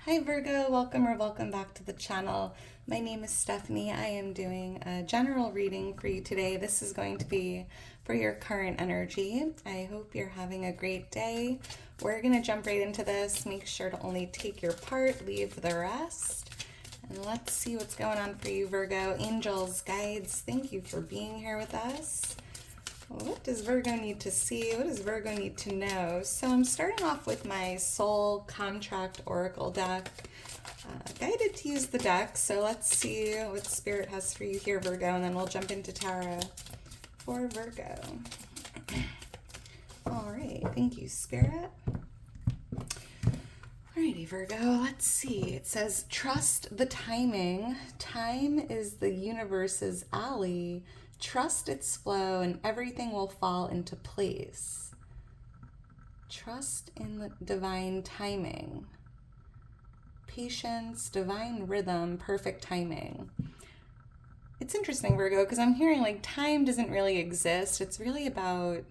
Hi Virgo, welcome or welcome back to the channel. My name is Stephanie. I am doing a general reading for you today. This is going to be for your current energy. I hope you're having a great day. We're going to jump right into this. Make sure to only take your part, leave the rest. And let's see what's going on for you, Virgo. Angels, guides, thank you for being here with us. What does Virgo need to see? What does Virgo need to know? So I'm starting off with my Soul Contract Oracle deck. Guided to use the deck, so let's see what Spirit has for you here, Virgo, and then we'll jump into Tarot for Virgo. All right, thank you, Spirit. Alrighty, Virgo, let's see. It says, trust the timing. Time is the universe's ally. Trust its flow and everything will fall into place. Trust in the divine timing. Patience, divine rhythm, perfect timing. It's interesting, Virgo, because I'm hearing like time doesn't really exist. It's really about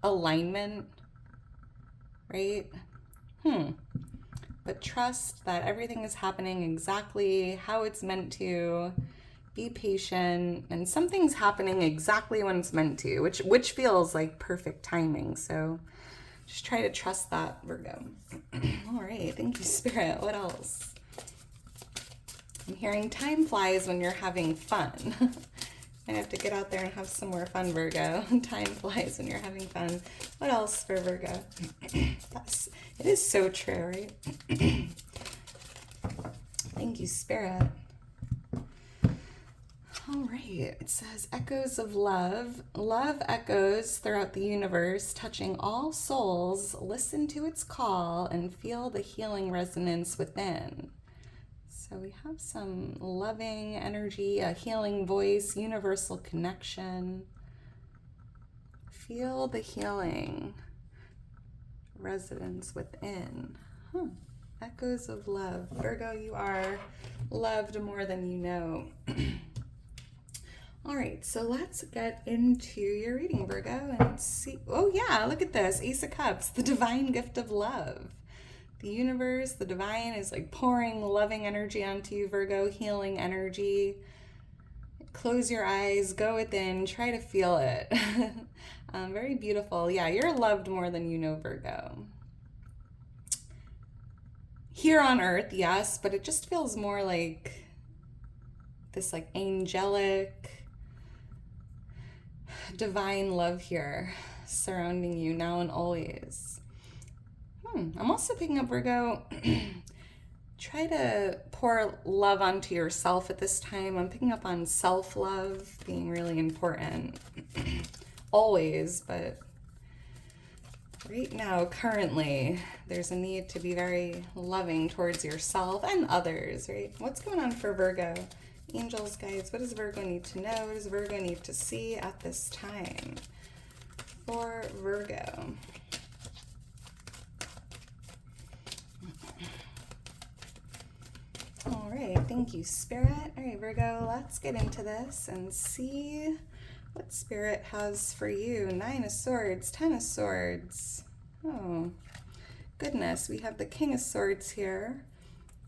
alignment, right? But trust that everything is happening exactly how it's meant to. Be patient, and something's happening exactly when it's meant to, which feels like perfect timing. So just try to trust that, Virgo. All right, thank you, Spirit. What else? I'm hearing time flies when you're having fun. I have to get out there and have some more fun, Virgo. Time flies when you're having fun. What else for Virgo? It is so true, right? Thank you, Spirit. All right, it says echoes of love. Love echoes throughout the universe, touching all souls. Listen to its call and feel the healing resonance within. So we have some loving energy, a healing voice, universal connection. Feel the healing resonance within. Echoes of love. Virgo, you are loved more than you know. All right, so let's get into your reading, Virgo, and see. Oh yeah, look at this. Ace of Cups, the divine gift of love. The universe, the divine is like pouring loving energy onto you, Virgo, healing energy. Close your eyes, go within, try to feel it. Very beautiful. Yeah, you're loved more than you know, Virgo. Here on earth, yes, but it just feels more like this like angelic, divine love here surrounding you now and always. I'm also picking up, Virgo, try to pour love onto yourself at this time. I'm picking up on self-love being really important. Always, but right now, currently, there's a need to be very loving towards yourself and others, right? What's going on for Virgo? Angels, guides, what does Virgo need to know? What does Virgo need to see at this time for Virgo? All right, thank you, Spirit. All right, Virgo, let's get into this and see what Spirit has for you. 9 of Swords, 10 of Swords. Oh, goodness, we have the King of Swords here.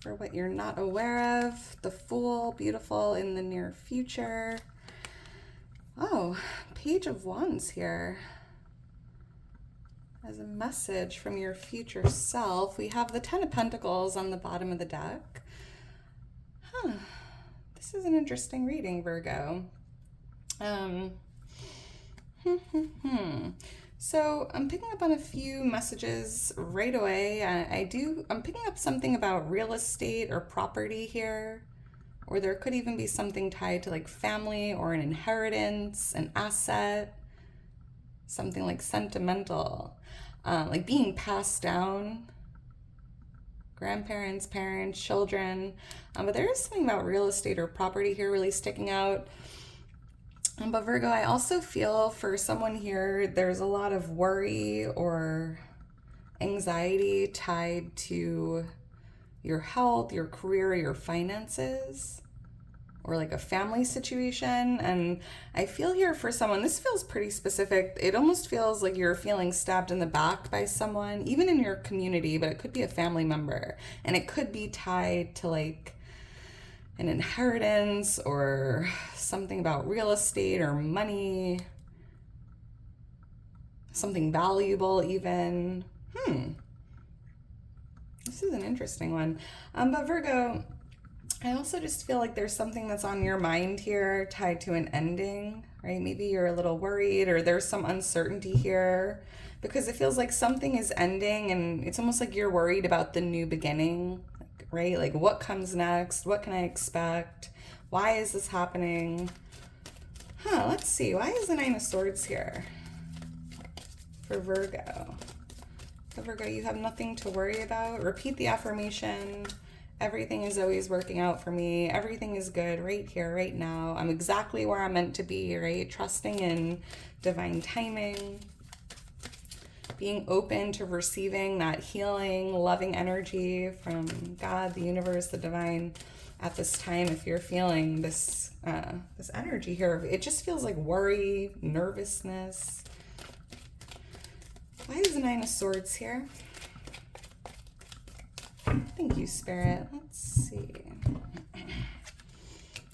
For what you're not aware of, the Fool, beautiful in the near future. Oh, Page of Wands here. As a message from your future self, we have the 10 of Pentacles on the bottom of the deck. This is an interesting reading, Virgo. So I'm picking up on a few messages right away. I'm picking up something about real estate or property here, or there could even be something tied to like family or an inheritance, an asset, something like sentimental, like being passed down, grandparents, parents, children. But there is something about real estate or property here really sticking out. But Virgo, I also feel for someone here, there's a lot of worry or anxiety tied to your health, your career, your finances, or like a family situation. And I feel here for someone, this feels pretty specific. It almost feels like you're feeling stabbed in the back by someone, even in your community, but it could be a family member. And it could be tied to like an inheritance or something about real estate or money, something valuable even. This is an interesting one. But Virgo, I also just feel like there's something that's on your mind here tied to an ending, right? Maybe you're a little worried or there's some uncertainty here because it feels like something is ending and it's almost like you're worried about the new beginning, right? Like what comes next? What can I expect? Why is this happening? Let's see. Why is the Nine of Swords here for Virgo? So Virgo, you have nothing to worry about. Repeat the affirmation. Everything is always working out for me. Everything is good right here, right now. I'm exactly where I'm meant to be, right? Trusting in divine timing. Being open to receiving that healing, loving energy from God, the universe, the divine at this time. If you're feeling this, this energy here, it just feels like worry, nervousness. Why is the Nine of Swords here? Thank you, Spirit. Let's see.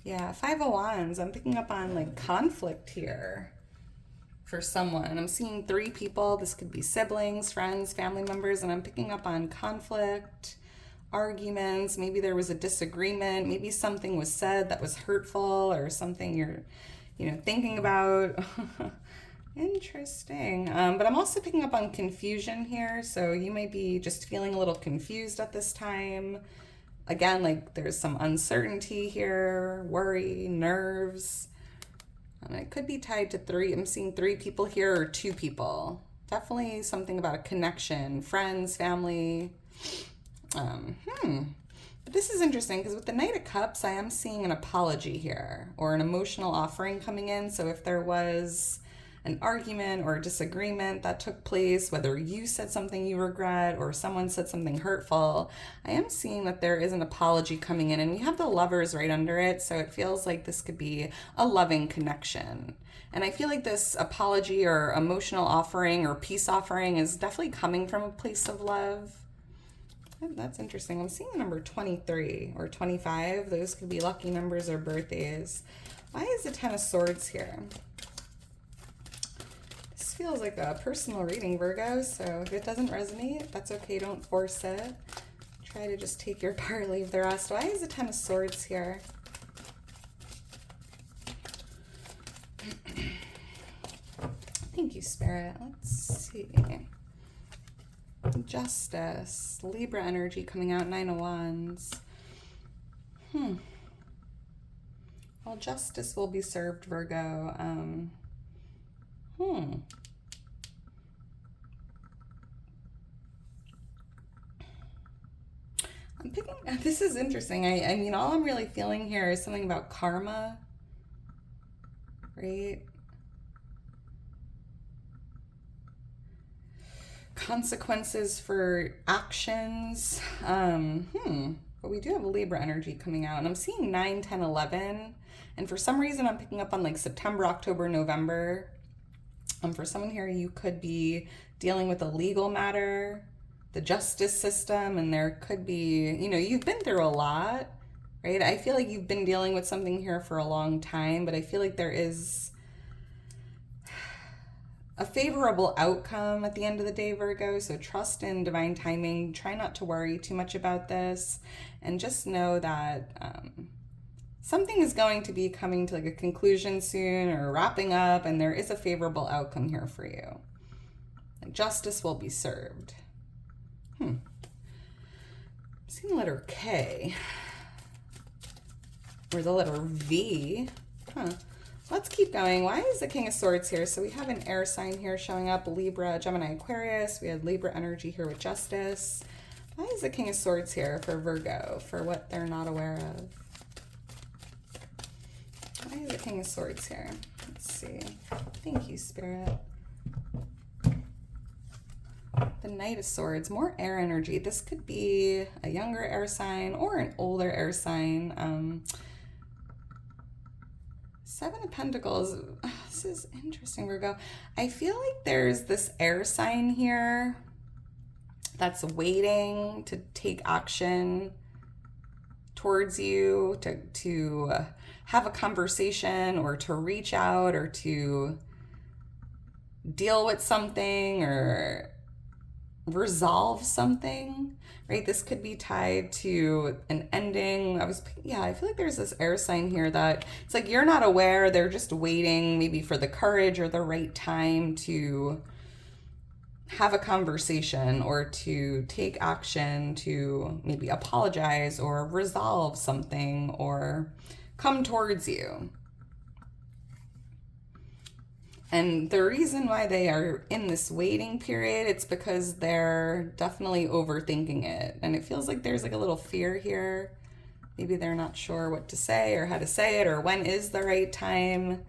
Yeah, Five of Wands. I'm picking up on like conflict here for someone. I'm seeing 3 people. This could be siblings, friends, family members, and I'm picking up on conflict, arguments. Maybe there was a disagreement. Maybe something was said that was hurtful or something you're, thinking about. Interesting. But I'm also picking up on confusion here. So you might be just feeling a little confused at this time. Again, like there's some uncertainty here, worry, nerves. It could be tied to 3. I'm seeing 3 people here or 2 people. Definitely something about a connection, friends, family. But this is interesting because with the Knight of Cups, I am seeing an apology here or an emotional offering coming in. So if there was an argument or a disagreement that took place, whether you said something you regret or someone said something hurtful, I am seeing that there is an apology coming in, and we have the Lovers right under it, so it feels like this could be a loving connection. And I feel like this apology or emotional offering or peace offering is definitely coming from a place of love. That's interesting. I'm seeing the number 23 or 25. Those could be lucky numbers or birthdays. Why is the Ten of Swords here? Feels like a personal reading, Virgo, so if it doesn't resonate, that's okay. Don't force it. Try to just take your part, leave the rest. Why is the Ten of Swords here? Thank you, Spirit. Let's see. Justice, Libra energy coming out, Nine of Wands. Well, justice will be served, Virgo. I'm picking, this is interesting. I mean, all I'm really feeling here is something about karma, right? Consequences for actions. But we do have a Libra energy coming out, and I'm seeing 9, 10, 11. And for some reason, I'm picking up on like September, October, November. For someone here, you could be dealing with a legal matter, the justice system, and there could be, you've been through a lot, right? I feel like you've been dealing with something here for a long time, but I feel like there is a favorable outcome at the end of the day, Virgo. So trust in divine timing. Try not to worry too much about this, and just know that something is going to be coming to like a conclusion soon or wrapping up, and there is a favorable outcome here for you. Like justice will be served. I'm seeing the letter K or the letter V. Let's keep going. Why is the King of Swords here? So we have an air sign here showing up, Libra, Gemini, Aquarius. We had Libra energy here with justice. Why is the King of Swords here for Virgo, for what they're not aware of? Why is the King of Swords here? Let's see. Thank you, Spirit. The Knight of Swords, more air energy. This could be a younger air sign or an older air sign. Seven of Pentacles. This is interesting, Virgo. I feel like there's this air sign here that's waiting to take action towards you, to have a conversation or to reach out or to deal with something or resolve something, right? This could be tied to an ending. I feel like there's this air sign here that it's like you're not aware. They're just waiting maybe for the courage or the right time to have a conversation or to take action, to maybe apologize or resolve something or come towards you. And the reason why they are in this waiting period, it's because they're definitely overthinking it. And it feels like there's like a little fear here. Maybe they're not sure what to say or how to say it or when is the right time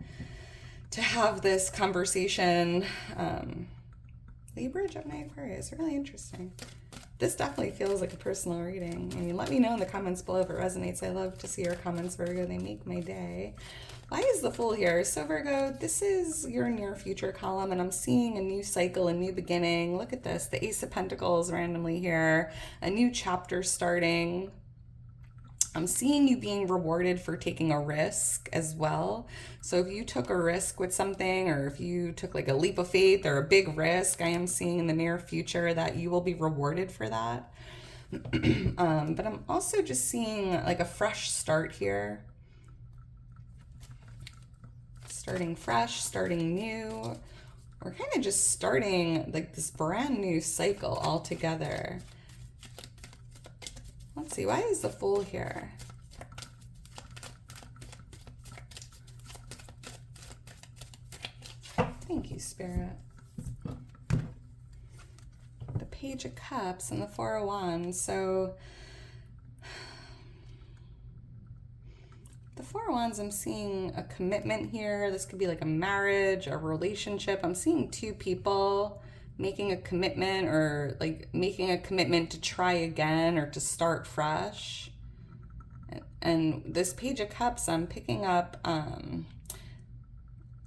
to have this conversation. Libra, Gemini, Aquarius, really interesting. This definitely feels like a personal reading. I mean, let me know in the comments below if it resonates. I love to see your comments, Virgo. They make my day. Why is the Fool here? So Virgo, this is your near future column, and I'm seeing a new cycle, a new beginning. Look at this, the Ace of Pentacles randomly here, a new chapter starting. I'm seeing you being rewarded for taking a risk as well. So if you took a risk with something, or if you took like a leap of faith or a big risk, I am seeing in the near future that you will be rewarded for that. But I'm also just seeing like a fresh start here. Starting fresh, starting new. We're kind of just starting like this brand new cycle altogether. Let's see, why is the Fool here? Thank you, Spirit. The Page of Cups and the Four of Wands. So the Four of Wands, I'm seeing a commitment here. This could be like a marriage, a relationship. I'm seeing two people making a commitment, or like making a commitment to try again or to start fresh. And this Page of Cups, I'm picking up on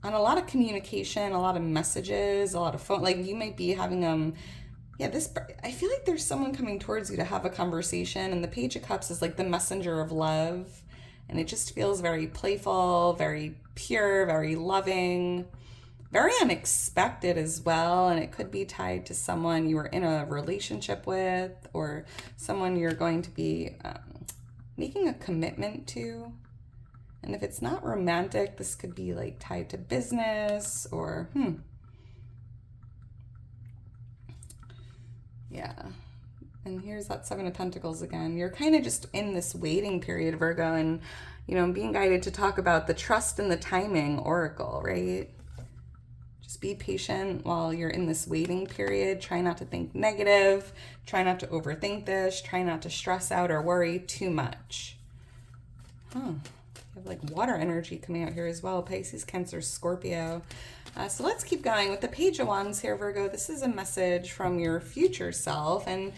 a lot of communication, a lot of messages, a lot of phone. Like you might be having I feel like there's someone coming towards you to have a conversation, and the Page of Cups is like the messenger of love, and it just feels very playful, very pure, very loving, very unexpected as well. And it could be tied to someone you were in a relationship with, or someone you're going to be making a commitment to. And if it's not romantic, this could be like tied to business or yeah. And here's that Seven of Pentacles again. You're kind of just in this waiting period, Virgo, and I'm being guided to talk about the trust and the timing oracle, right? Just be patient while you're in this waiting period. Try not to think negative. Try not to overthink this. Try not to stress out or worry too much. You have like water energy coming out here as well. Pisces, Cancer, Scorpio. So let's keep going with the Page of Wands here, Virgo. This is a message from your future self. And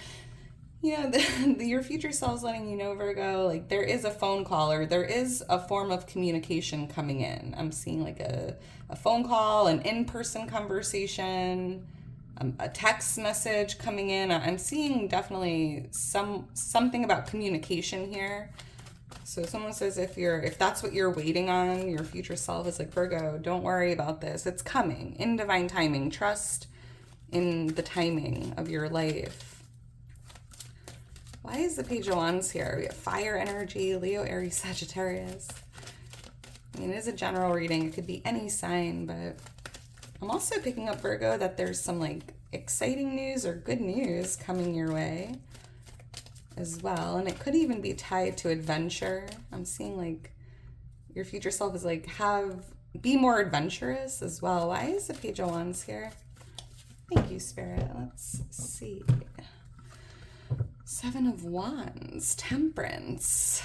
your future self is letting you know, Virgo, like there is a phone call or there is a form of communication coming in. I'm seeing like a phone call, an in-person conversation, a text message coming in. I'm seeing definitely something about communication here. So someone says if that's what you're waiting on, your future self is like, Virgo, don't worry about this. It's coming in divine timing. Trust in the timing of your life. Why is the Page of Wands here? We have fire energy, Leo, Aries, Sagittarius. I mean, it is a general reading. It could be any sign, but I'm also picking up, Virgo, that there's some like exciting news or good news coming your way as well. And it could even be tied to adventure. I'm seeing like your future self is like, be more adventurous as well. Why is the Page of Wands here? Thank you, Spirit. Let's see. Seven of Wands, Temperance.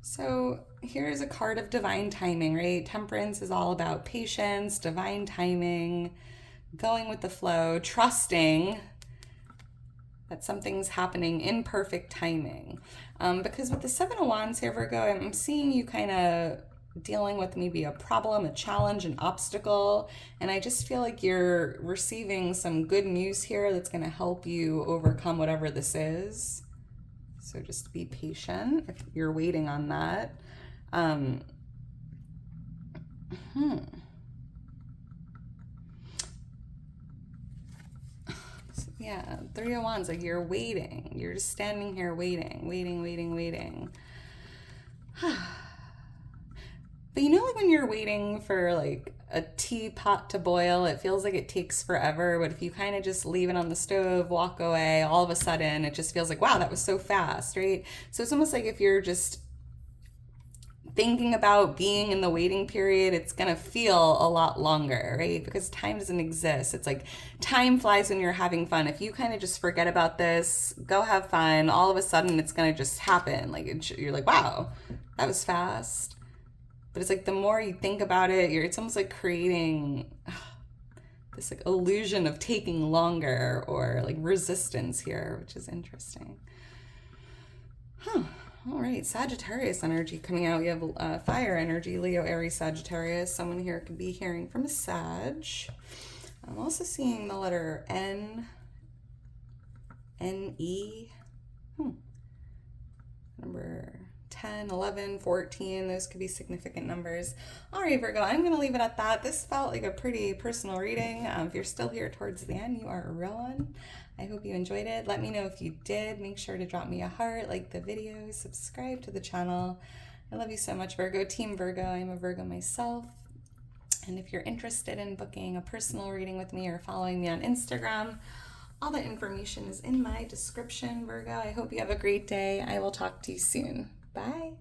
So here's a card of divine timing, right? Temperance is all about patience, divine timing, going with the flow, trusting that something's happening in perfect timing. Because with the Seven of Wands here, Virgo, I'm seeing you kind of dealing with maybe a problem, a challenge, an obstacle, and I just feel like you're receiving some good news here that's going to help you overcome whatever this is. So just be patient if you're waiting on that. Yeah, Three of Wands, like you're waiting. You're just standing here waiting. But you know, like when you're waiting for like a teapot to boil, it feels like it takes forever. But if you kind of just leave it on the stove, walk away, all of a sudden it just feels like, wow, that was so fast, right? So it's almost like if you're just thinking about being in the waiting period, it's going to feel a lot longer, right? Because time doesn't exist. It's like time flies when you're having fun. If you kind of just forget about this, go have fun, all of a sudden it's going to just happen. Like you're like, wow, that was fast. But it's like the more you think about it, it's almost like creating this like illusion of taking longer or like resistance here, which is interesting. All right, Sagittarius energy coming out. We have fire energy, Leo, Aries, Sagittarius. Someone here could be hearing from a Sag. I'm also seeing the letter N, N-E. Number 10, 11, 14. Those could be significant numbers. All right, Virgo, I'm going to leave it at that. This felt like a pretty personal reading. If you're still here towards the end, you are a real one. I hope you enjoyed it. Let me know if you did. Make sure to drop me a heart, like the video, subscribe to the channel. I love you so much, Virgo. Team Virgo. I'm a Virgo myself. And if you're interested in booking a personal reading with me or following me on Instagram, all the information is in my description, Virgo. I hope you have a great day. I will talk to you soon. Bye.